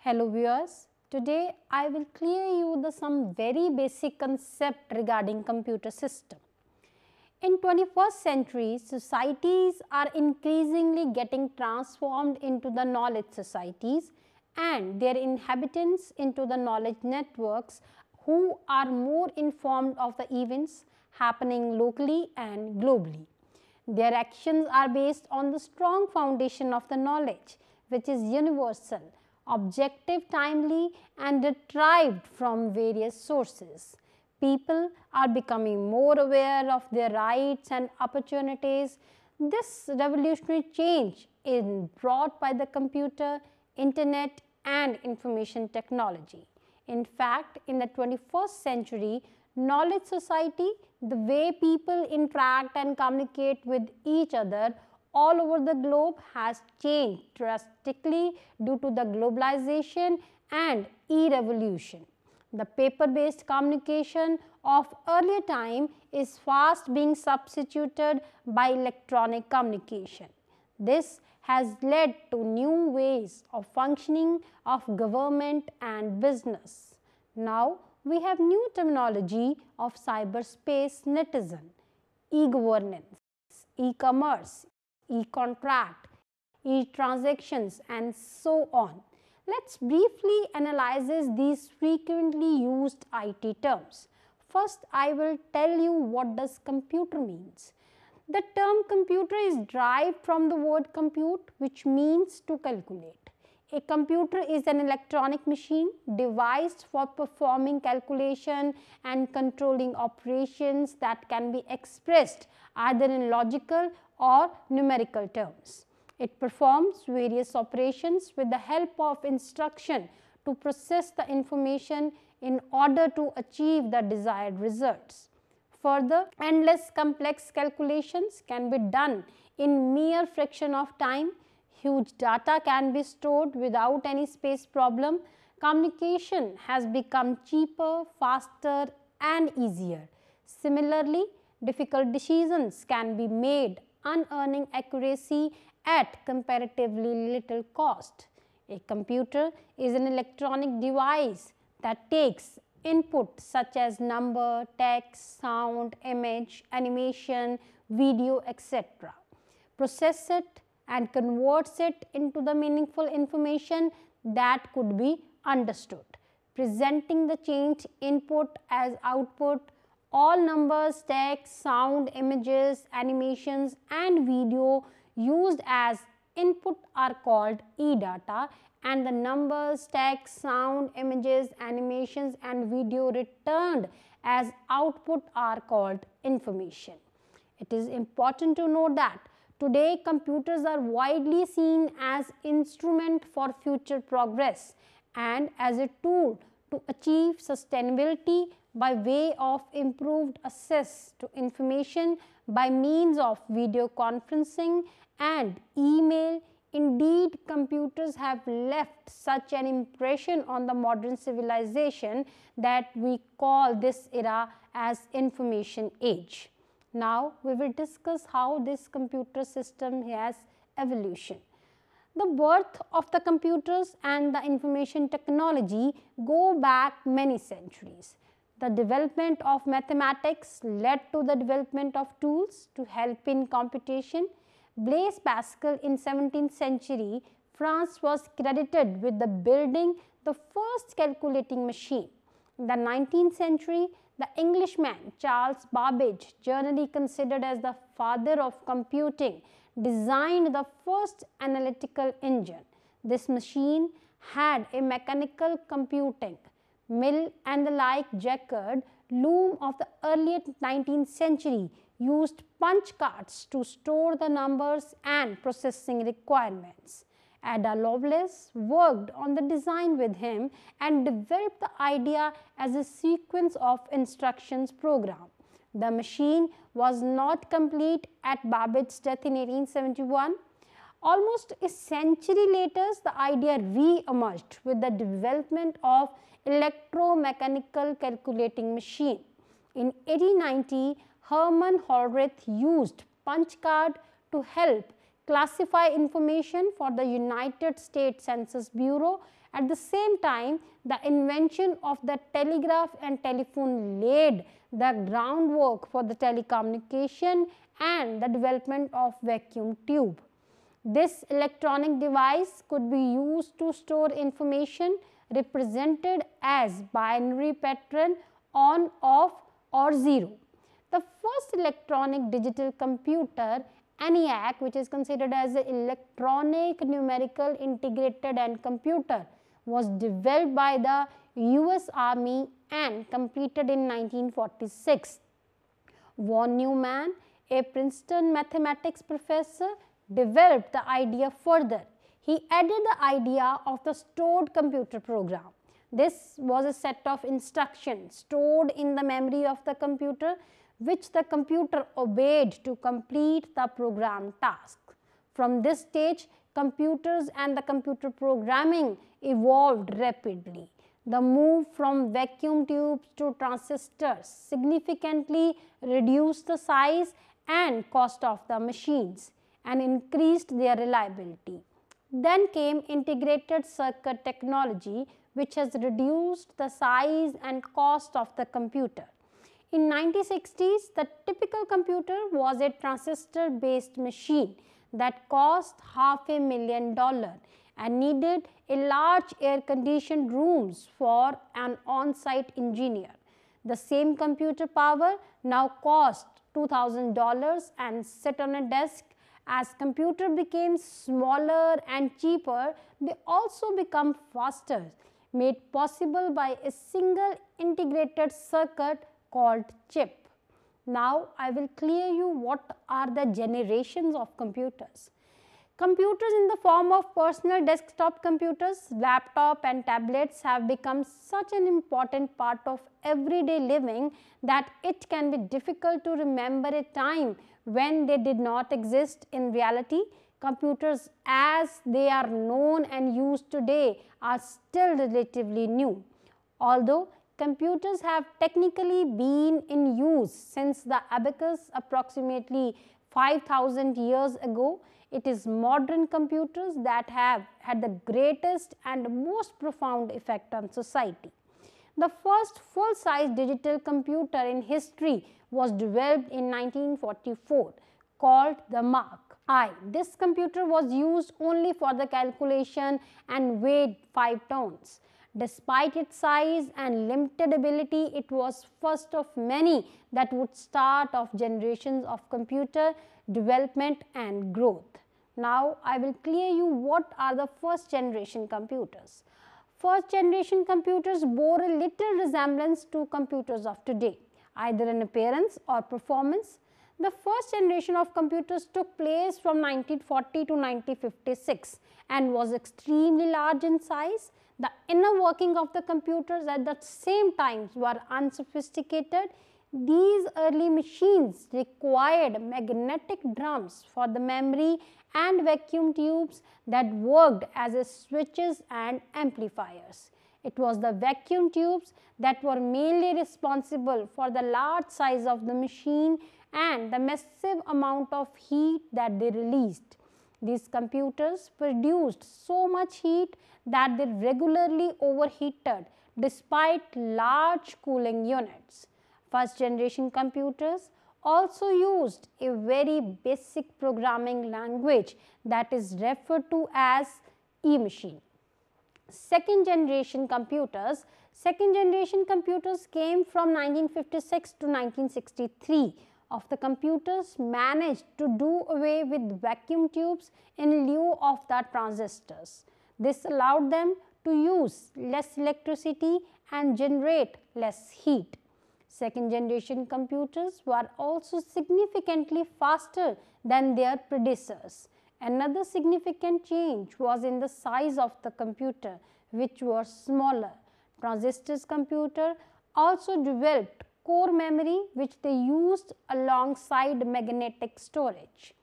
Hello viewers, today I will clear you some very basic concept regarding computer system. In 21st century, societies are increasingly getting transformed into the knowledge societies and their inhabitants into the knowledge networks who are more informed of the events happening locally and globally. Their actions are based on the strong foundation of the knowledge which is universal, objective, timely and retrieved from various sources. People are becoming more aware of their rights and opportunities. This revolutionary change is brought by the computer, internet and information technology. In fact, in the 21st century, knowledge society, the way people interact and communicate with each other all over the globe has changed drastically due to the globalization and e-revolution. The paper-based communication of earlier time is fast being substituted by electronic communication. This has led to new ways of functioning of government and business. Now, we have new terminology of cyberspace netizen, e-governance, e-commerce, e-contract, e-transactions and so on. Let's briefly analyze these frequently used IT terms. First, I will tell you what does computer means. The term computer is derived from the word compute, which means to calculate. A computer is an electronic machine devised for performing calculation and controlling operations that can be expressed either in logical or numerical terms. It performs various operations with the help of instruction to process the information in order to achieve the desired results. Further, endless complex calculations can be done in mere fraction of time. Huge data can be stored without any space problem. Communication has become cheaper, faster and easier. Similarly, difficult decisions can be made unearning accuracy at comparatively little cost. A computer is an electronic device that takes input such as number, text, sound, image, animation, video, etc., process it and converts it into the meaningful information that could be understood, presenting the changed input as output. All numbers, text, sound, images, animations and video used as input are called e-data, and the numbers, text, sound, images, animations and video returned as output are called information. It is important to note that today computers are widely seen as instrument for future progress and as a tool to achieve sustainability by way of improved access to information by means of video conferencing and email. Indeed, computers have left such an impression on the modern civilization that we call this era as information age. Now, we will discuss how this computer system has evolution. The birth of the computers and the information technology go back many centuries. The development of mathematics led to the development of tools to help in computation. Blaise Pascal in 17th century France was credited with the building the first calculating machine. In the 19th century, the Englishman Charles Babbage, generally considered as the father of computing, designed the first analytical engine. This machine had a mechanical computing mill and the like. Jacquard loom of the early 19th century used punch cards to store the numbers and processing requirements. Ada Lovelace worked on the design with him and developed the idea as a sequence of instructions program. The machine was not complete at Babbage's death in 1871. Almost a century later, the idea re-emerged with the development of electromechanical calculating machine. In 1890, Hermann Hollerith used punch card to help classify information for the United States Census Bureau. At the same time, the invention of the telegraph and telephone laid the groundwork for the telecommunication and the development of vacuum tube. This electronic device could be used to store information represented as binary pattern on, off or 0. The first electronic digital computer, ENIAC, which is considered as an electronic numerical integrated and computer, was developed by the US Army and completed in 1946. Von Neumann, a Princeton mathematics professor, developed the idea further. He added the idea of the stored computer program. This was a set of instructions stored in the memory of the computer, which the computer obeyed to complete the programmed task. From this stage, computers and the computer programming evolved rapidly. The move from vacuum tubes to transistors significantly reduced the size and cost of the machines and increased their reliability. Then came integrated circuit technology, which has reduced the size and cost of the computer. In 1960s, the typical computer was a transistor-based machine that cost $500,000 and needed a large air-conditioned rooms for an on-site engineer. The same computer power now cost $2,000 and sit on a desk. As computer became smaller and cheaper, they also become faster, made possible by a single integrated circuit called chip. Now, I will clear you what are the generations of computers. Computers in the form of personal desktop computers, laptop and tablets have become such an important part of everyday living that it can be difficult to remember a time when they did not exist in reality. Computers as they are known and used today are still relatively new. Although computers have technically been in use since the abacus approximately 5,000 years ago, it is modern computers that have had the greatest and most profound effect on society. The first full-size digital computer in history was developed in 1944, called the Mark I. This computer was used only for the calculation and weighed 5 tons. Despite its size and limited ability, it was first of many that would start off generations of computer development and growth. Now, I will clear you what are the first generation computers. First generation computers bore a little resemblance to computers of today, either in appearance or performance. The first generation of computers took place from 1940 to 1956 and was extremely large in size. The inner working of the computers at the same time were unsophisticated. These early machines required magnetic drums for the memory and vacuum tubes that worked as switches and amplifiers. It was the vacuum tubes that were mainly responsible for the large size of the machine and the massive amount of heat that they released. These computers produced so much heat that they regularly overheated despite large cooling units. First generation computers also used a very basic programming language that is referred to as E-machine. Second generation computers came from 1956 to 1963. Of the computers managed to do away with vacuum tubes in lieu of the transistors. This allowed them to use less electricity and generate less heat. Second generation computers were also significantly faster than their predecessors. Another significant change was in the size of the computer, which was smaller. Transistors computer also developed core memory, which they used alongside magnetic storage.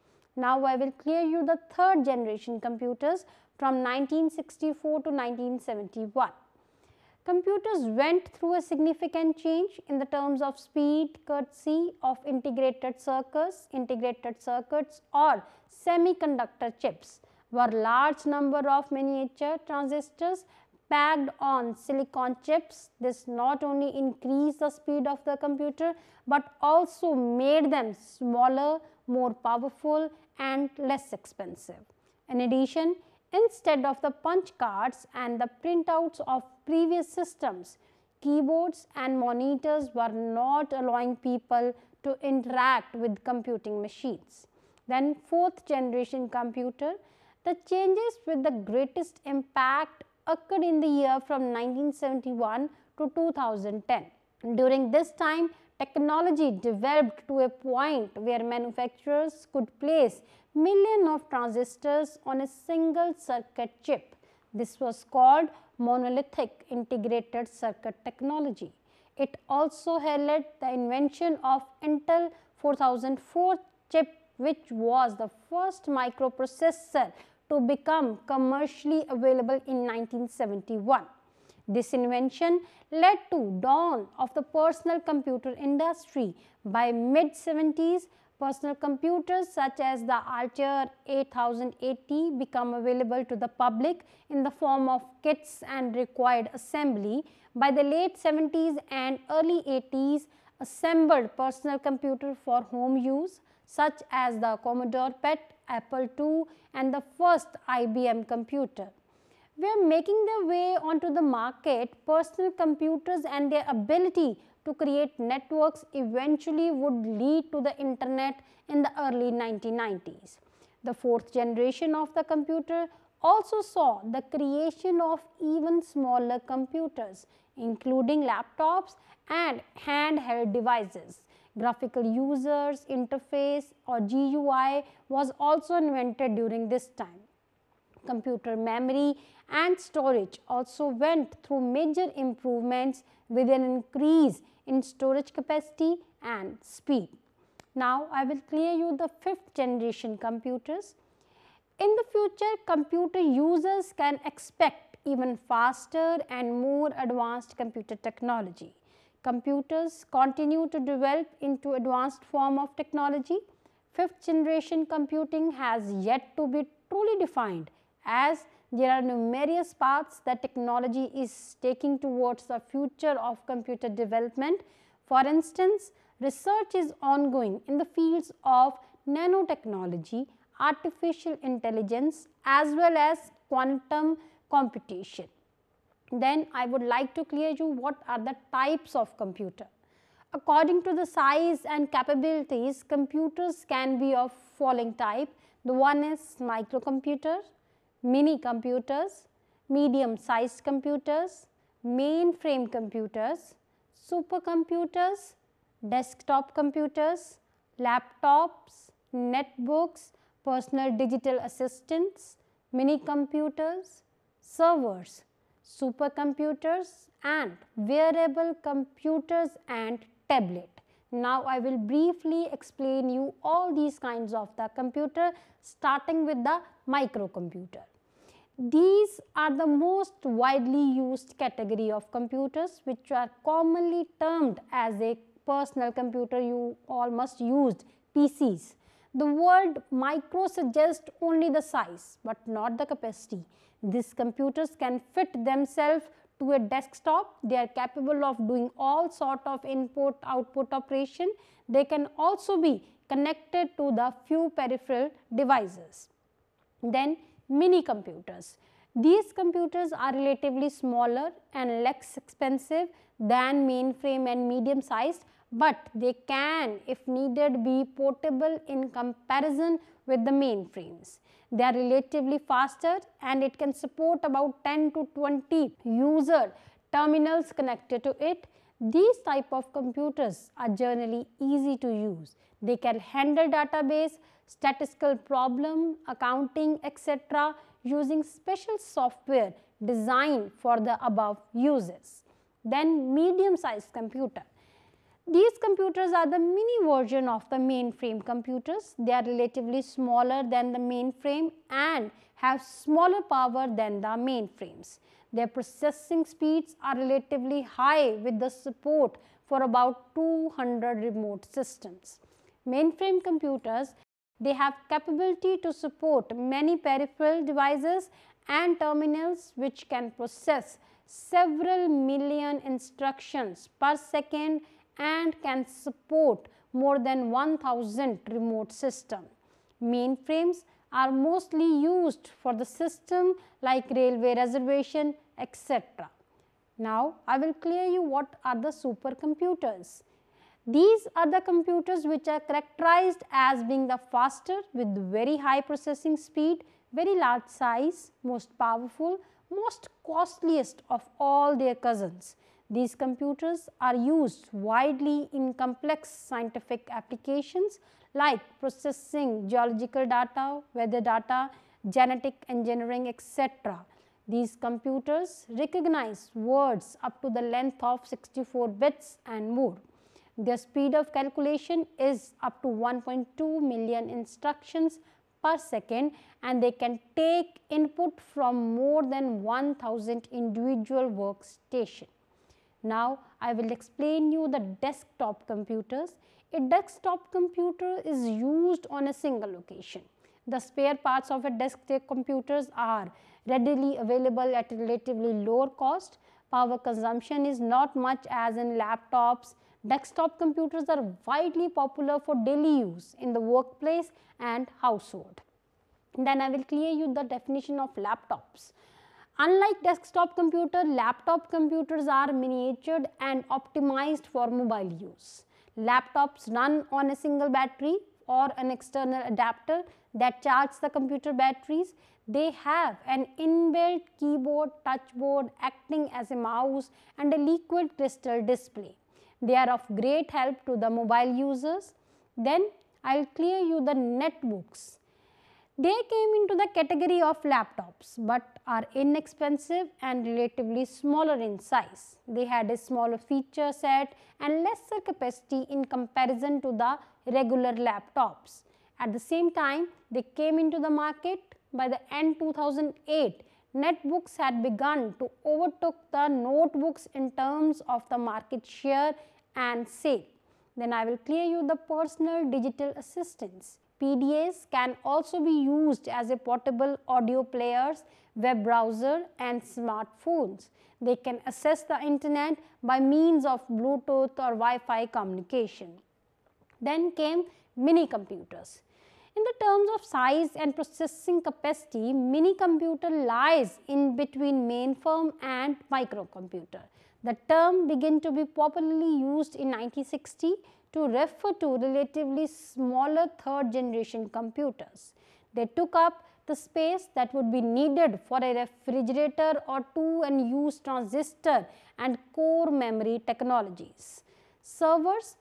Now I will clear you the third generation computers from 1964 to 1971. Computers went through a significant change in the terms of speed, courtesy of integrated circuits or semiconductor chips were large number of miniature transistors packed on silicon chips. This not only increased the speed of the computer but also made them smaller, more powerful and less expensive. In addition, instead of the punch cards and the printouts of previous systems, keyboards and monitors were not allowing people to interact with computing machines. Then fourth generation computer, the changes with the greatest impact occurred in the year from 1971 to 2010. During this time, technology developed to a point where manufacturers could place millions of transistors on a single circuit chip. This was called monolithic integrated circuit technology. It also heralded the invention of Intel 4004 chip, which was the first microprocessor to become commercially available in 1971. This invention led to dawn of the personal computer industry. By mid-70s, personal computers such as the Altair 8080 become available to the public in the form of kits and required assembly. By the late 70s and early 80s, assembled personal computer for home use such as the Commodore PET, Apple II and the first IBM computer were making their way onto the market. Personal computers and their ability to create networks eventually would lead to the internet in the early 1990s. The fourth generation of the computer also saw the creation of even smaller computers, including laptops and handheld devices. Graphical users interface or GUI was also invented during this time. Computer memory and storage also went through major improvements with an increase in storage capacity and speed. Now I will clear you the fifth generation computers. In the future, computer users can expect even faster and more advanced computer technology. Computers continue to develop into advanced form of technology. Fifth generation computing has yet to be truly defined, as there are numerous paths that technology is taking towards the future of computer development. For instance, research is ongoing in the fields of nanotechnology, artificial intelligence as well as quantum computation. Then I would like to clear you what are the types of computer. According to the size and capabilities, computers can be of following type. The one is microcomputer, mini computers, medium sized computers, mainframe computers, supercomputers, desktop computers, laptops, netbooks, personal digital assistants, mini computers, servers, supercomputers and wearable computers and tablet. Now I will briefly explain you all these kinds of the computer, starting with the microcomputer. These are the most widely used category of computers, which are commonly termed as a personal computer. You all must use PCs. The word micro suggests only the size but not the capacity. These computers can fit themselves to a desktop. They are capable of doing all sort of input-output operation. They can also be connected to the few peripheral devices. Then mini computers. These computers are relatively smaller and less expensive than mainframe and medium sized, but they can, if needed, be portable in comparison with the mainframes. They are relatively faster and it can support about 10 to 20 user terminals connected to it. These type of computers are generally easy to use. They can handle database, statistical problem, accounting, etc. using special software designed for the above uses. Then medium sized computer. These computers are the mini version of the mainframe computers. They are relatively smaller than the mainframe and have smaller power than the mainframes. Their processing speeds are relatively high with the support for about 200 remote systems. Mainframe computers, they have capability to support many peripheral devices and terminals which can process several million instructions per second and can support more than 1000 remote systems. Mainframes are mostly used for the system like railway reservation, etc. Now, I will clear you what are the supercomputers. These are the computers which are characterized as being the faster with very high processing speed, very large size, most powerful, most costliest of all their cousins. These computers are used widely in complex scientific applications like processing geological data, weather data, genetic engineering, etc. These computers recognize words up to the length of 64 bits and more. Their speed of calculation is up to 1.2 million instructions per second and they can take input from more than 1000 individual workstations. Now, I will explain you the desktop computers. A desktop computer is used on a single location. The spare parts of a desktop computers are readily available at a relatively lower cost. Power consumption is not much as in laptops. Desktop computers are widely popular for daily use in the workplace and household. Then I will clear you the definition of laptops. Unlike desktop computer, laptop computers are miniatured and optimized for mobile use. Laptops run on a single battery or an external adapter that charges the computer batteries. They have an inbuilt keyboard, touchboard acting as a mouse and a liquid crystal display. They are of great help to the mobile users. Then I will clear you the netbooks. They came into the category of laptops but are inexpensive and relatively smaller in size. They had a smaller feature set and lesser capacity in comparison to the regular laptops. At the same time, they came into the market by the end 2008. Netbooks had begun to overtake the notebooks in terms of the market share and sale. Then I will clear you the personal digital assistants. PDAs can also be used as a portable audio players, web browser and smartphones. They can access the internet by means of Bluetooth or Wi-Fi communication. Then came mini computers. In the terms of size and processing capacity, mini computer lies in between mainframe and microcomputer. The term began to be popularly used in 1960 to refer to relatively smaller third generation computers. They took up the space that would be needed for a refrigerator or two and used transistor and core memory technologies. Servers,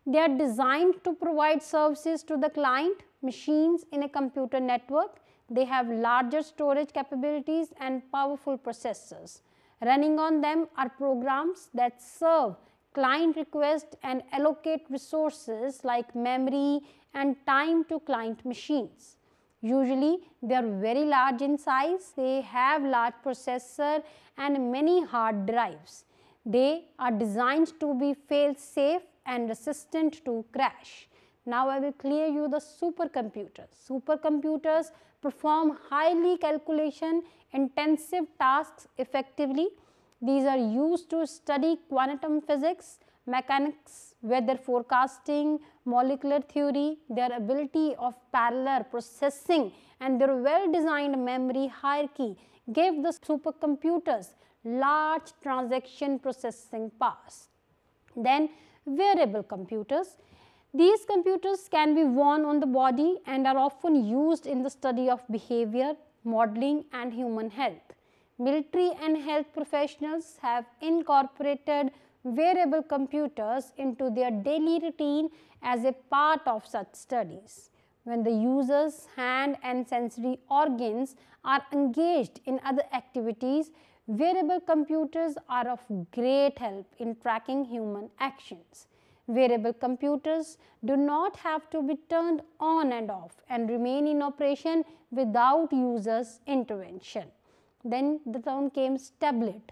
they are designed to provide services to the client machines in a computer network. They have larger storage capabilities and powerful processors. Running on them are programs that serve client requests and allocate resources like memory and time to client machines. Usually, they are very large in size, they have large processor and many hard drives. They are designed to be fail-safe and resistant to crash. Now, I will clear you the supercomputers. Supercomputers perform highly calculation intensive tasks effectively. These are used to study quantum physics, mechanics, weather forecasting, molecular theory. Their ability of parallel processing and their well-designed memory hierarchy gave the supercomputers large transaction processing powers. Then wearable computers. These computers can be worn on the body and are often used in the study of behavior, modeling and human health. Military and health professionals have incorporated wearable computers into their daily routine as a part of such studies. When the user's hand and sensory organs are engaged in other activities, wearable computers are of great help in tracking human actions. Wearable computers do not have to be turned on and off and remain in operation without users' intervention. Then the term came tablet.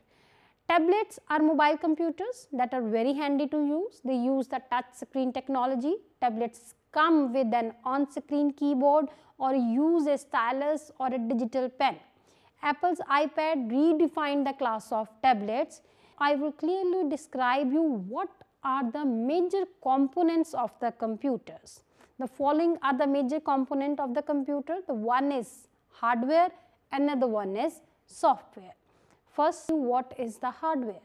Tablets are mobile computers that are very handy to use. They use the touch screen technology. Tablets come with an on-screen keyboard or use a stylus or a digital pen. Apple's iPad redefined the class of tablets. I will clearly describe you what are the major components of the computers. The following are the major components of the computer. The one is hardware, another one is software. First, what is the hardware?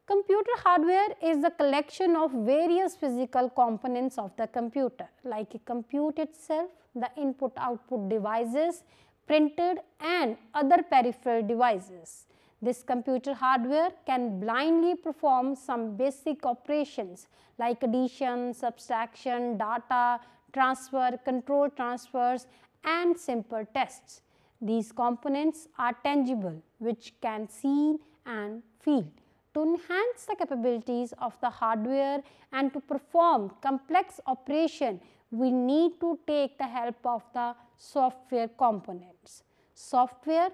Computer hardware is the collection of various physical components of the computer, like a compute itself, the input-output devices, printed and other peripheral devices. This computer hardware can blindly perform some basic operations like addition, subtraction, data transfer, control transfers and simple tests. These components are tangible, which can see and feel. To enhance the capabilities of the hardware and to perform complex operation, we need to take the help of the software components. Software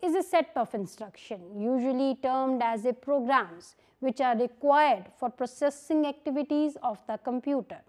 is a set of instructions, usually termed as a programs, which are required for processing activities of the computer.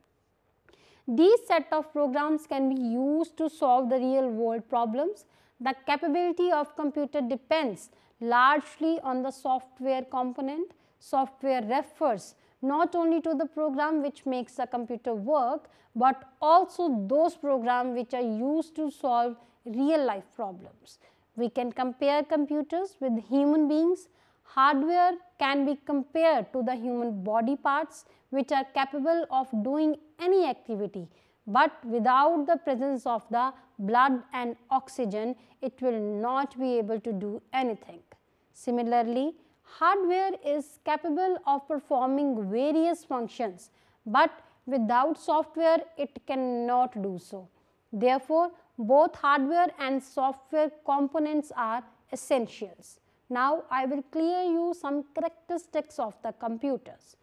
These set of programs can be used to solve the real world problems. The capability of computer depends largely on the software component. Software refers not only to the program which makes the computer work, but also those programs which are used to solve real life problems. We can compare computers with human beings. Hardware can be compared to the human body parts which are capable of doing any activity, but without the presence of the blood and oxygen, it will not be able to do anything. Similarly, hardware is capable of performing various functions, but without software, it cannot do so. Therefore, both hardware and software components are essentials. Now, I will clear you some characteristics of the computers.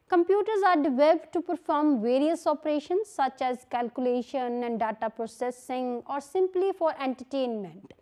Computers are developed to perform various operations such as calculation and data processing or simply for entertainment.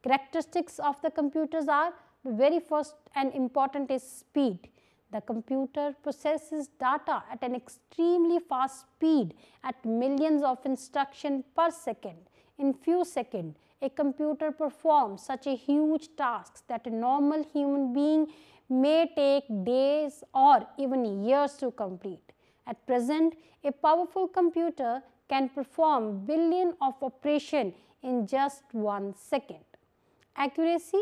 Characteristics of the computers are, the very first and important is speed. The computer processes data at an extremely fast speed at millions of instructions per second. In few seconds, a computer performs such a huge task that a normal human being may take days or even years to complete. At present, a powerful computer can perform billions of operations in just 1 second. Accuracy.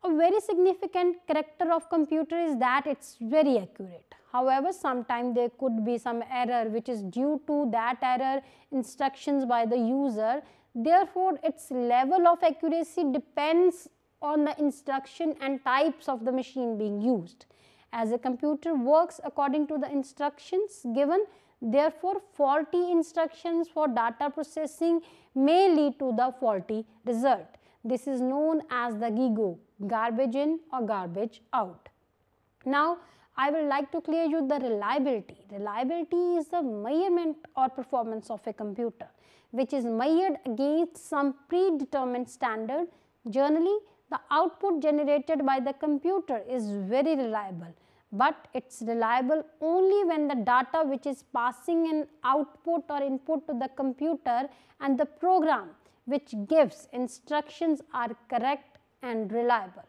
A very significant character of computer is that it's very accurate. However, sometimes there could be some error which is due to that error instructions by the user. Therefore, its level of accuracy depends on the instruction and types of the machine being used. As a computer works according to the instructions given, therefore, faulty instructions for data processing may lead to the faulty result. This is known as the GIGO, garbage in or garbage out. Now, I would like to clear you the reliability. Reliability is the measurement or performance of a computer, which is measured against some predetermined standard. Generally, the output generated by the computer is very reliable, but it's reliable only when the data which is passing an output or input to the computer and the program which gives instructions are correct and reliable.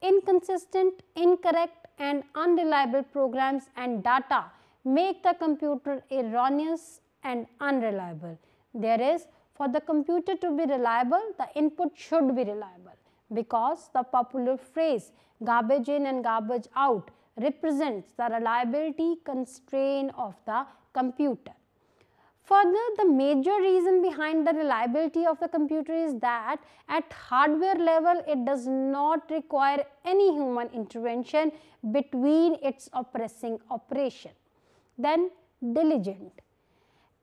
Inconsistent, incorrect and unreliable programs and data make the computer erroneous and unreliable. There is, for the computer to be reliable, the input should be reliable, because the popular phrase garbage in and garbage out represents the reliability constraint of the computer. Further, the major reason behind the reliability of the computer is that at hardware level, it does not require any human intervention between its operation. Then, diligent.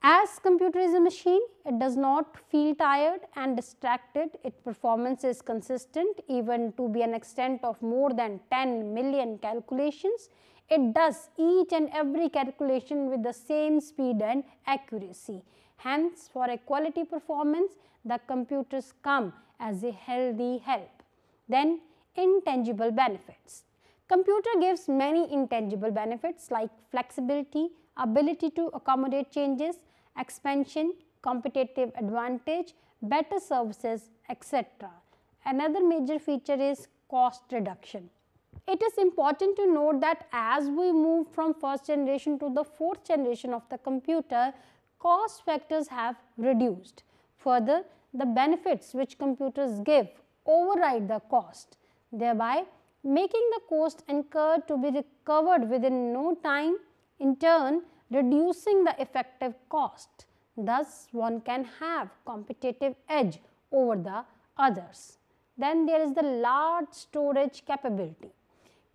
As computer is a machine, it does not feel tired and distracted. Its performance is consistent even to be an extent of more than 10 million calculations. it does each and every calculation with the same speed and accuracy. Hence, for a quality performance, the computers come as a healthy help. Then, intangible benefits. Computer gives many intangible benefits like flexibility, ability to accommodate changes, expansion, competitive advantage, better services, etc. Another major feature is cost reduction. It is important to note that as we move from first generation to the fourth generation of the computer, cost factors have reduced. Further, the benefits which computers give override the cost, thereby making the cost incurred to be recovered within no time, in turn reducing the effective cost. Thus, one can have competitive edge over the others. Then there is the large storage capability.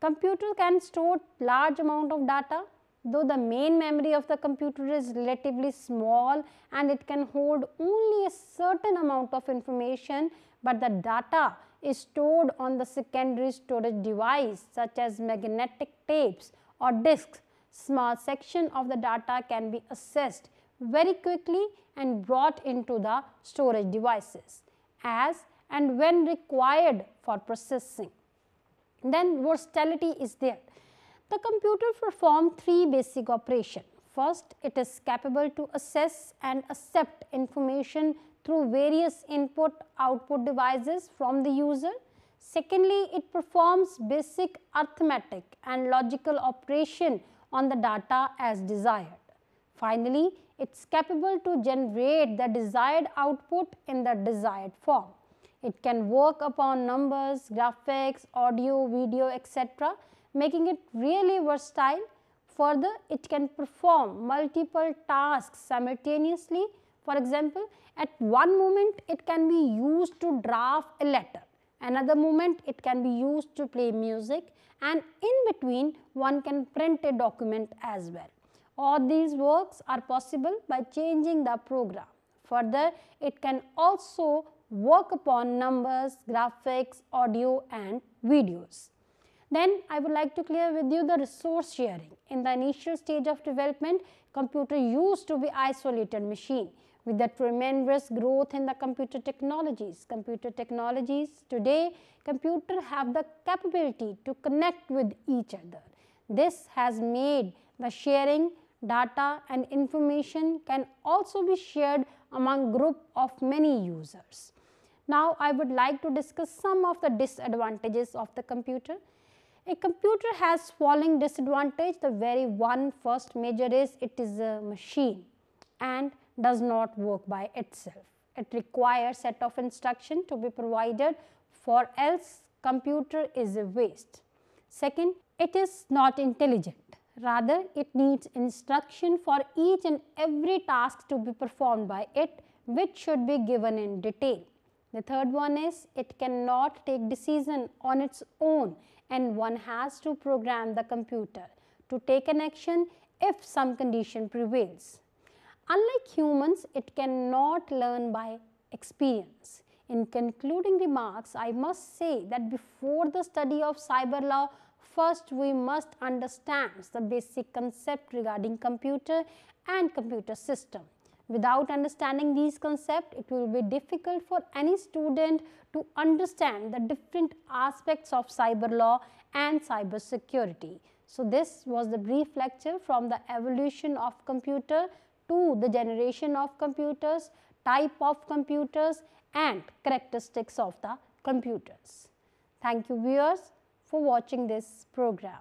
Computer can store large amount of data, though the main memory of the computer is relatively small and it can hold only a certain amount of information, but the data is stored on the secondary storage device such as magnetic tapes or disks. Small section of the data can be accessed very quickly and brought into the storage devices as and when required for processing. Then versatility is there. The computer performs three basic operations. First, it is capable to access and accept information through various input-output devices from the user. Secondly, it performs basic arithmetic and logical operation on the data as desired. Finally, it is capable to generate the desired output in the desired form. It can work upon numbers, graphics, audio, video, etc., making it really versatile. Further, it can perform multiple tasks simultaneously. For example, at one moment it can be used to draft a letter, another moment it can be used to play music, and in between one can print a document as well. All these works are possible by changing the program. Further, it can also work upon numbers, graphics, audio and videos. Then I would like to clear with you the resource sharing. In the initial stage of development, computer used to be isolated machine. With the tremendous growth in the computer technologies today, computer have the capability to connect with each other. This has made the sharing data and information can also be shared among group of many users. Now, I would like to discuss some of the disadvantages of the computer. A computer has following disadvantage. The very first major is it is a machine and does not work by itself. It requires set of instruction to be provided, for else computer is a waste. Second, it is not intelligent. Rather, it needs instruction for each and every task to be performed by it, which should be given in detail. The third one is it cannot take decision on its own, and one has to program the computer to take an action if some condition prevails. Unlike humans, it cannot learn by experience. In concluding remarks, I must say that before the study of cyber law, first we must understand the basic concept regarding computer and computer system. Without understanding these concepts, it will be difficult for any student to understand the different aspects of cyber law and cyber security. So this was the brief lecture from the evolution of computer to the generation of computers, type of computers and characteristics of the computers. Thank you viewers for watching this program.